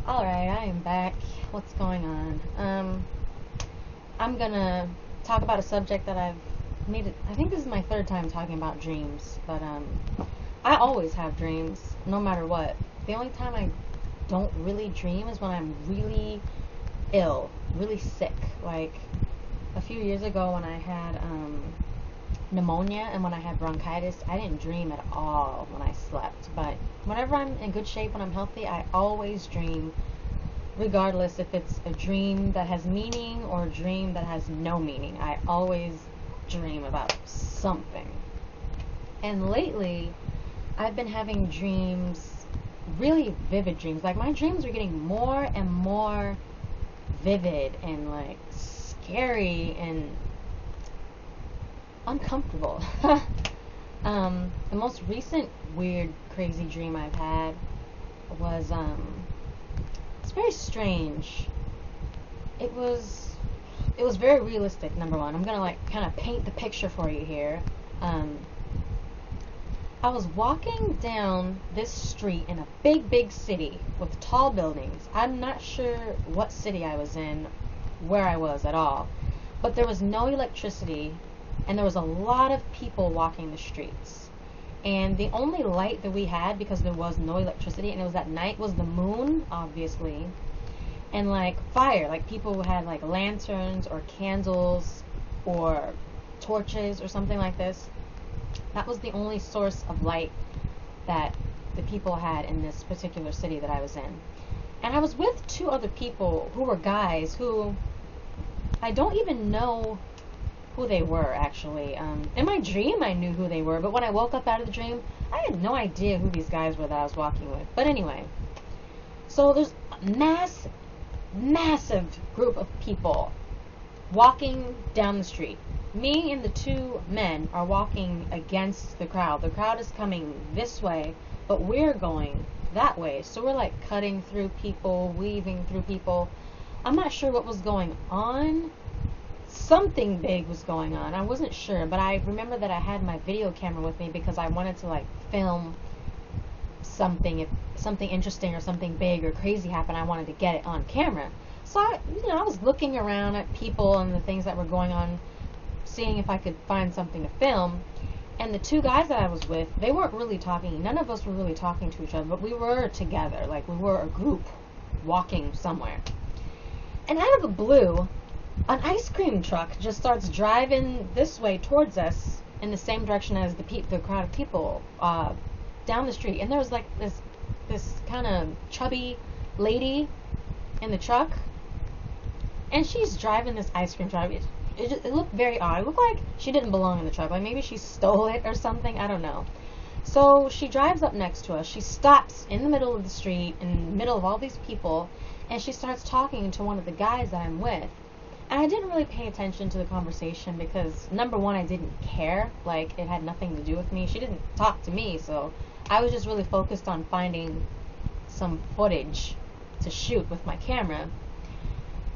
Alright, I am back. What's going on? I'm gonna talk about a subject that I think this is my third time talking about dreams, but I always have dreams, no matter what. The only time I don't really dream is when I'm really ill, really sick. Like a few years ago when I had pneumonia and when I had bronchitis, I didn't dream at all when I slept. But whenever I'm in good shape, when I'm healthy, I always dream, regardless if it's a dream that has meaning or a dream that has no meaning. I always dream about something. And lately, I've been having dreams, really vivid dreams. Like my dreams are getting more and more vivid and like scary and uncomfortable. The most recent weird, crazy dream I've had was it's very strange. It was very realistic. Number one, I'm gonna like kind of paint the picture for you here. I was walking down this street in a big city with tall buildings. I'm not sure what city I was in, where I was at all, but there was no electricity and there was a lot of people walking the streets. And the only light that we had, because there was no electricity and it was at night, was the moon, obviously, and like fire. Like people who had like lanterns or candles or torches or something like this. That was the only source of light that the people had in this particular city that I was in. And I was with two other people who were guys who I don't even know who they were, actually. In my dream, I knew who they were, but when I woke up out of the dream, I had no idea who these guys were that I was walking with. But anyway, so there's a massive group of people walking down the street. Me and the two men are walking against the crowd. The crowd is coming this way, but we're going that way. So we're like cutting through people, weaving through people. I'm not sure what was going on. Something big was going on. I wasn't sure, but I remember that I had my video camera with me because I wanted to like film something. If something interesting or something big or crazy happened, I wanted to get it on camera. So I was looking around at people and the things that were going on, seeing if I could find something to film. And the two guys that I was with, they weren't really talking. None of us were really talking to each other, but we were together. Like we were a group walking somewhere. And out of the blue, an ice cream truck just starts driving this way towards us in the same direction as the crowd of people down the street. And there was like this kind of chubby lady in the truck, and she's driving this ice cream truck. It looked very odd. It looked like she didn't belong in the truck. Like maybe she stole it or something. I don't know. So she drives up next to us. She stops in the middle of the street, in the middle of all these people, and she starts talking to one of the guys that I'm with. And I didn't really pay attention to the conversation because, number one, I didn't care. Like, it had nothing to do with me. She didn't talk to me, so I was just really focused on finding some footage to shoot with my camera.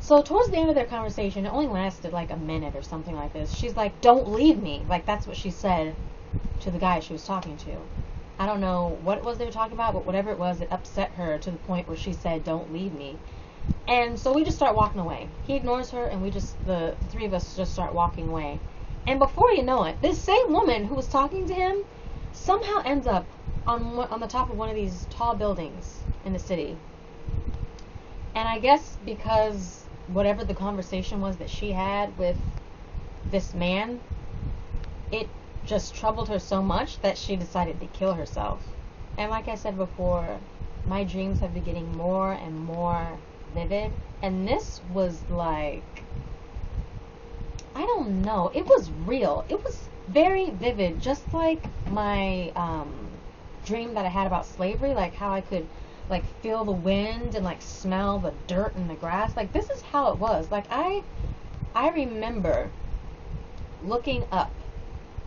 So towards the end of their conversation, it only lasted like a minute or something like this. She's like, "Don't leave me." Like, that's what she said to the guy she was talking to. I don't know what it was they were talking about, but whatever it was, it upset her to the point where she said, "Don't leave me." And so we just start walking away. He ignores her, and the three of us just start walking away. And before you know it, this same woman who was talking to him somehow ends up on the top of one of these tall buildings in the city. And I guess because whatever the conversation was that she had with this man, it just troubled her so much that she decided to kill herself. And like I said before, my dreams have been getting more and more vivid, and this was like, I don't know, it was real. It was very vivid, just like my dream that I had about slavery, like how I could like feel the wind and like smell the dirt and the grass. Like this is how it was. Like I remember looking up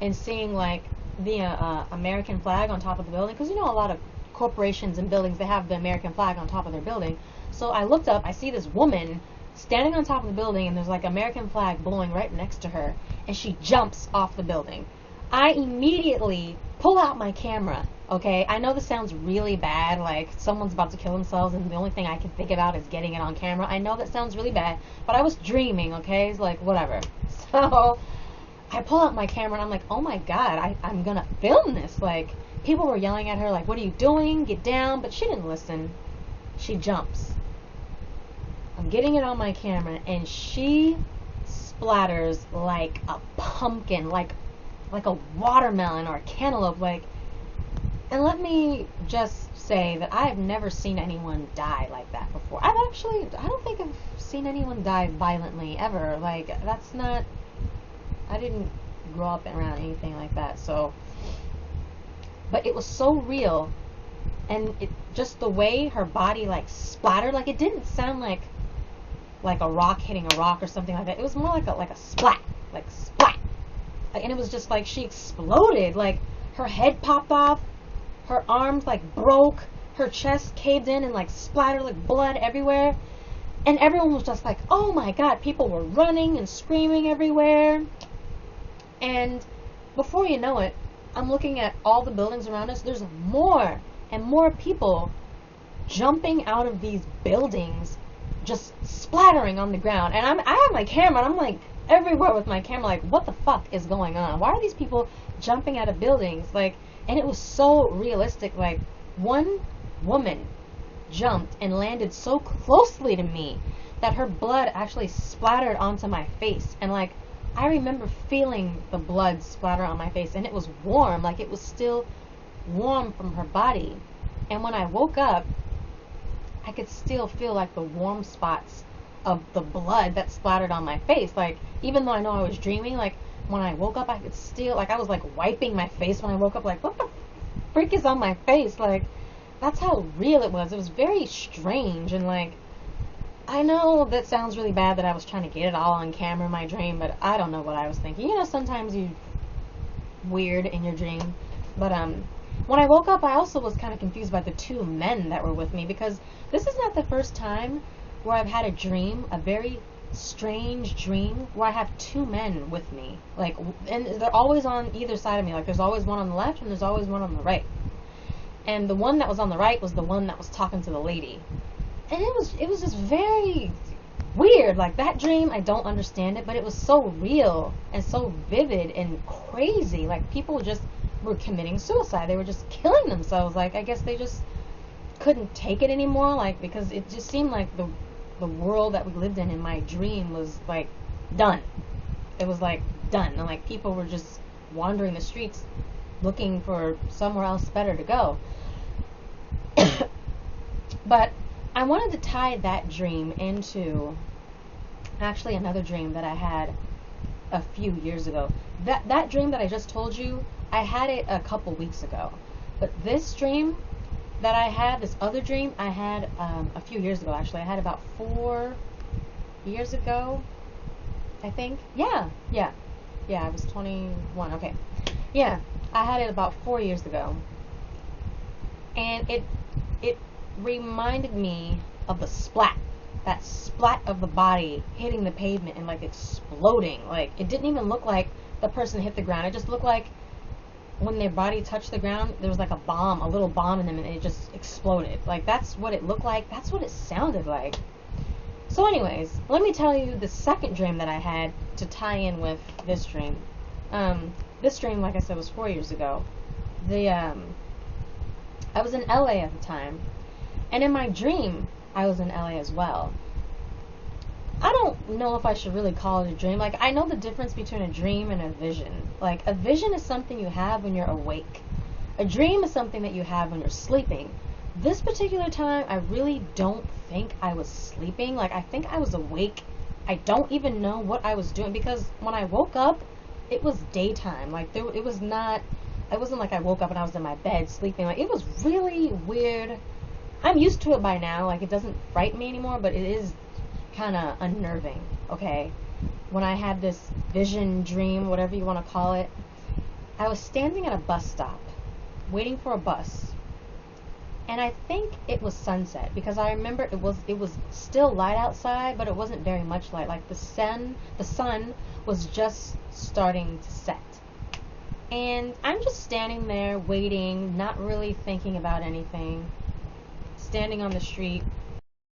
and seeing like the American flag on top of the building, because you know a lot of corporations and buildings, they have the American flag on top of their building. So I looked up, I see this woman standing on top of the building, and there's like an American flag blowing right next to her, and she jumps off the building. I immediately pull out my camera, okay? I know this sounds really bad, like someone's about to kill themselves and the only thing I can think about is getting it on camera. I know that sounds really bad, but I was dreaming, okay? It's like, whatever. So I pull out my camera and I'm like, oh my God, I'm gonna film this. Like, people were yelling at her, like, what are you doing? Get down. But she didn't listen. She jumps. I'm getting it on my camera and she splatters like a pumpkin, like a watermelon or a cantaloupe, like. And let me just say that I have never seen anyone die like that before. I don't think I've seen anyone die violently ever. Like, that's not, I didn't grow up around anything like that. So, but it was so real, and it just the way her body like splattered, like it didn't sound like a rock hitting a rock or something like that. It was more like a splat, like splat, and it was just like she exploded. Like her head popped off. Her arms like broke, her chest caved in and like splattered like blood everywhere. And everyone was just like, oh my God, people were running and screaming everywhere. And before you know it, I'm looking at all the buildings around us. There's more and more people jumping out of these buildings, just splattering on the ground. And I have my camera and I'm like everywhere with my camera, like, what the fuck is going on? Why are these people jumping out of buildings? Like, and it was so realistic. Like, one woman jumped and landed so closely to me that her blood actually splattered onto my face. And like, I remember feeling the blood splatter on my face, and it was warm, like it was still warm from her body. And when I woke up, I could still feel like the warm spots of the blood that splattered on my face. Like, even though I know I was dreaming, like when I woke up, I could still, like, I was like wiping my face when I woke up, like, what the freak is on my face? Like, that's how real it was. It was very strange. And like, I know that sounds really bad that I was trying to get it all on camera in my dream, but I don't know what I was thinking. You know, sometimes you weird in your dream. But when I woke up, I also was kind of confused by the two men that were with me, because this is not the first time where I've had a dream, a very strange dream, where I have two men with me. Like, and they're always on either side of me. Like, there's always one on the left and there's always one on the right. And the one that was on the right was the one that was talking to the lady. And it was just very weird. Like, that dream, I don't understand it, but it was so real and so vivid and crazy. Like, people just were committing suicide. They were just killing themselves. Like, I guess they just couldn't take it anymore. Like, because it just seemed like the world that we lived in my dream was like done. It was like done. And like, people were just wandering the streets looking for somewhere else better to go. But I wanted to tie that dream into actually another dream that I had a few years ago. That dream that I just told you, I had it a couple weeks ago. But this dream that I had, this other dream, I had a few years ago, actually. I had about 4 years ago, I think. Yeah, I was 21, okay. Yeah, I had it about 4 years ago. And it reminded me of the splat. That splat of the body hitting the pavement and like exploding. Like, it didn't even look like the person hit the ground. It just looked like when their body touched the ground, there was like a little bomb in them, and it just exploded. Like, that's what it looked like. That's what it sounded like. So anyways, let me tell you the second dream that I had to tie in with this dream. This dream, like I said, was 4 years ago. I was in LA at the time, and in my dream, I was in LA as well. I don't know if I should really call it a dream. Like, I know the difference between a dream and a vision. Like, a vision is something you have when you're awake. A dream is something that you have when you're sleeping. This particular time, I really don't think I was sleeping. Like, I think I was awake. I don't even know what I was doing, because when I woke up, it was daytime. Like, it wasn't like I woke up and I was in my bed sleeping. Like, it was really weird. I'm used to it by now. Like, it doesn't frighten me anymore, but it is kind of unnerving, okay? When I had this vision, dream, whatever you want to call it, I was standing at a bus stop, waiting for a bus, and I think it was sunset, because I remember it was still light outside, but it wasn't very much light. Like, the sun was just starting to set. And I'm just standing there waiting, not really thinking about anything, standing on the street,